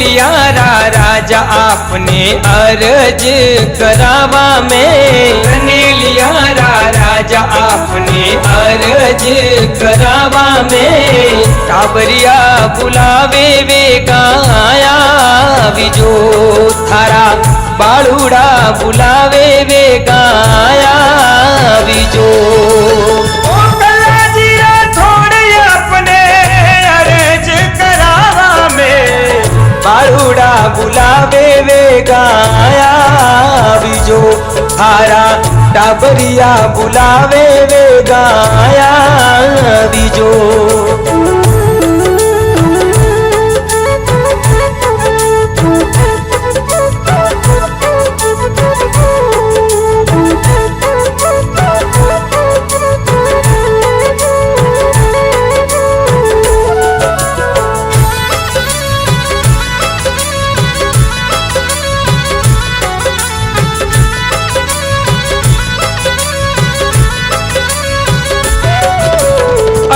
लियारा राजा आपने अर्ज करावा में। धनी लियारा राजा आपने अर्ज करावा में। टाबरिया बुलावे वे गाया विजो थारा बाळुड़ा बुलावे वे गाया विजो। बाळुड़ा बुलावे वे गाया विजो थारा टाबरिया बुलावे वे गाया विजो।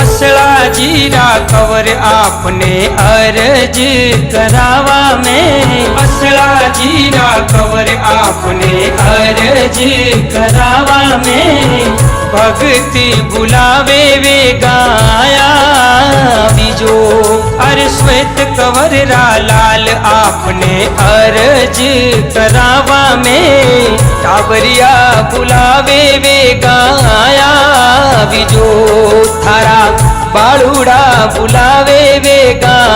असला जीरा कवर आपने अर्ज करावा में। असला जीरा कवर आपने अर्ज करावा में। भक्ति बुलावे वे गाया विजो अरे श्वेत कवर लाल आपने अर्ज करावा में। टाबरिया बुलावे वे गाया विजो थारा बाळुड़ा बुलावे वे गाया